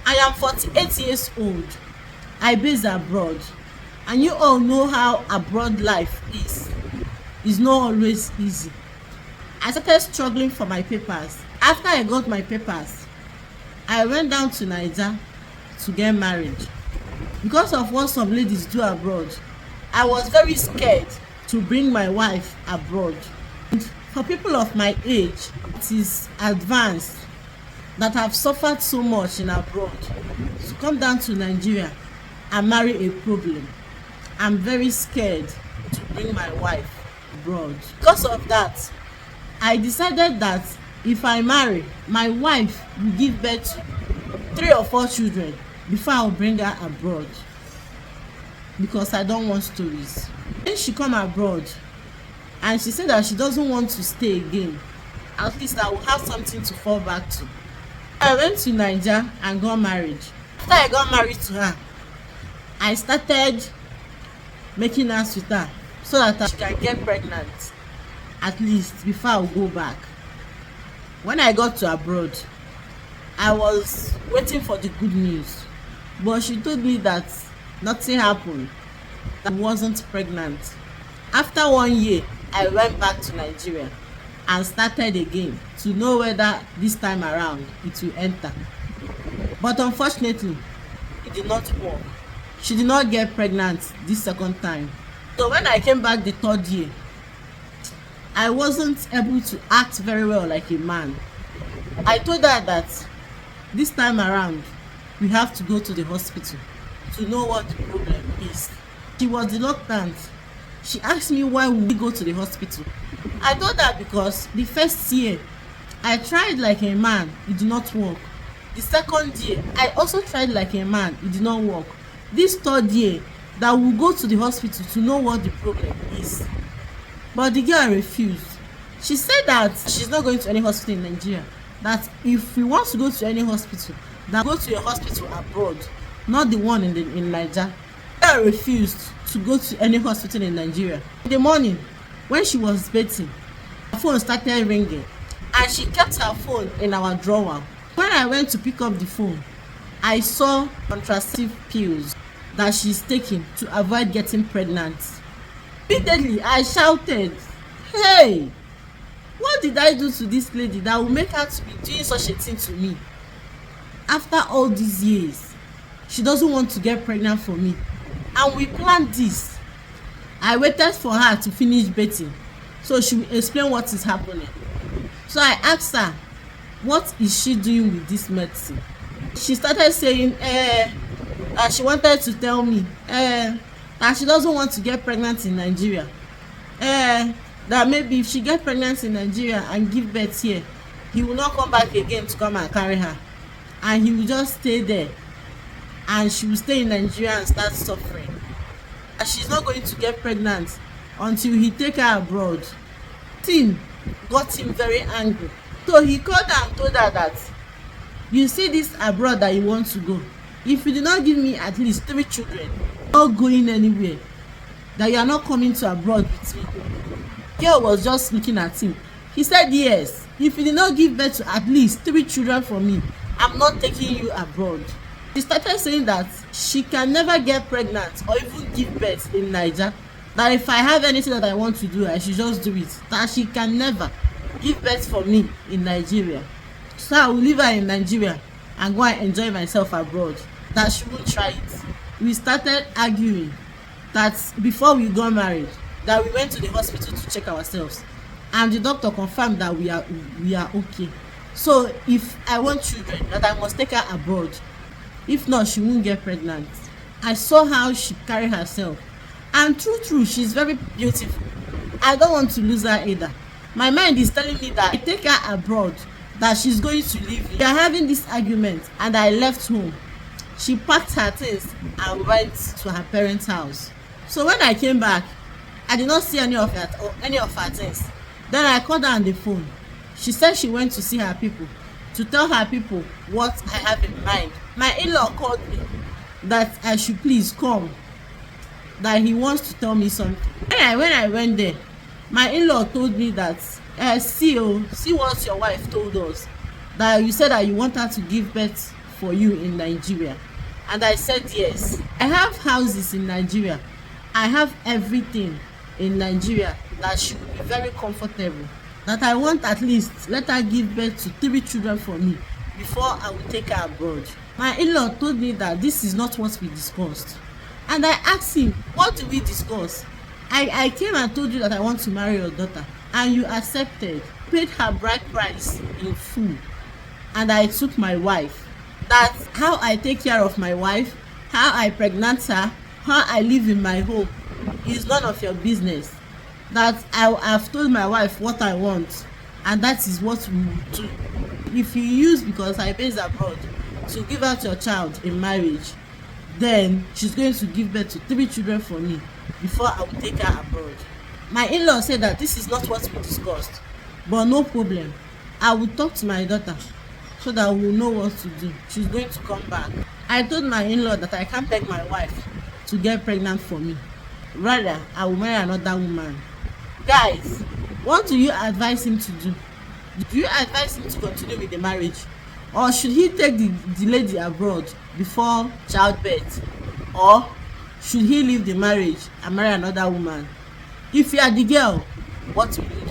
I am 48 years old. I base abroad, and you all know how abroad life is. It's not always easy. I started struggling for my papers. After I got my papers, I went down to Naija to get married. Because of what some ladies do abroad, I was very scared to bring my wife abroad. And for people of my age, it is advanced, that have suffered so much in abroad, to come down to Nigeria and marry a problem. I'm very scared to bring my wife abroad. Because of that, I decided that if I marry, my wife will give birth to 3 or 4 children before I will bring her abroad, because I don't want stories. When she come abroad and she said that she doesn't want to stay again, at least I will have something to fall back to. I went to Naija and got married. After I got married to her, I started making out with her so that she can get pregnant, at least before I will go back. When I got to abroad, I was waiting for the good news, but she told me that nothing happened, that I wasn't pregnant. After 1 year, I went back to Nigeria and started again to know whether this time around it will enter. But unfortunately, it did not work. She did not get pregnant this second time. So when I came back the third year, I wasn't able to act very well like a man. I told her that this time around we have to go to the hospital to know what the problem is. She was reluctant. She asked me why we go to the hospital. I told her because the first year I tried like a man, it did not work. The second year I also tried like a man, it did not work. This third year that we go to the hospital to know what the problem is. But the girl refused. She said that she's not going to any hospital in Nigeria, that if we want to go to any hospital, that go to a hospital abroad, not the one in Naija. The girl refused to go to any hospital in Nigeria. In the morning, when she was bathing, her phone started ringing and she kept her phone in our drawer. When I went to pick up the phone, I saw contraceptive pills that she's taking to avoid getting pregnant. Immediately I shouted, "Hey, what did I do to this lady that will make her to be doing such a thing to me? After all these years, she doesn't want to get pregnant for me, and we planned this." I waited for her to finish bathing so she will explain what is happening. So I asked her, what is she doing with this medicine? She started saying that she wanted to tell me that she doesn't want to get pregnant in Nigeria. That maybe if she get pregnant in Nigeria and give birth here, he will not come back again to come and carry her, and he will just stay there, and she will stay in Nigeria and start suffering. And she's not going to get pregnant until he take her abroad. Thing got him very angry. So he called her and told her that, you see this abroad that you want to go, if you do not give me at least 3 children, not going anywhere, that you are not coming to abroad with me. Girl was just looking at him. He said, yes, if you did not give birth to at least 3 children for me, I'm not taking you abroad. She started saying that she can never get pregnant or even give birth in Naija, that if I have anything that I want to do, I should just do it, that she can never give birth for me in Nigeria. So I will leave her in Nigeria and go and enjoy myself abroad, that she won't try it. We started arguing. That before we got married, that we went to the hospital to check ourselves, and the doctor confirmed that we are okay. So if I want children, that I must take her abroad, if not she won't get pregnant. I saw how she carry herself, and true she's very beautiful. I don't want to lose her either. My mind is telling me that I take her abroad, that she's going to leave me. We are having this argument and I left home. She packed her things and went to her parents' house. So when I came back, I did not see any of her things. Then I called her on the phone. She said she went to see her people, to tell her people what I have in mind. My in-law called me that I should please come, that he wants to tell me something. When I went there, my in-law told me that see what your wife told us, that you said that you want her to give birth for you in Nigeria? And I said yes. I have houses in Nigeria. I have everything in Nigeria that she will be very comfortable. That I want at least let her give birth to 3 children for me before I will take her abroad. My in-law told me that this is not what we discussed. And I asked him, what do we discuss? I came and told you that I want to marry your daughter, and you accepted, paid her bride price in full, and I took my wife. That's how I take care of my wife, how I pregnant her, how I live in my home is none of your business. That I have told my wife what I want, and that is what we will do. If you use because I base abroad to give out your child in marriage, then she's going to give birth to 3 children for me before I will take her abroad. My in-law said that this is not what we discussed, but no problem. I will talk to my daughter so that we will know what to do. She's going to come back. I told my in-law that I can't beg my wife to get pregnant for me. Rather, I will marry another woman. Guys, what do you advise him to do? Do you advise him to continue with the marriage, or should he take the lady abroad before childbirth, or should he leave the marriage and marry another woman? If you are the girl, what will you do?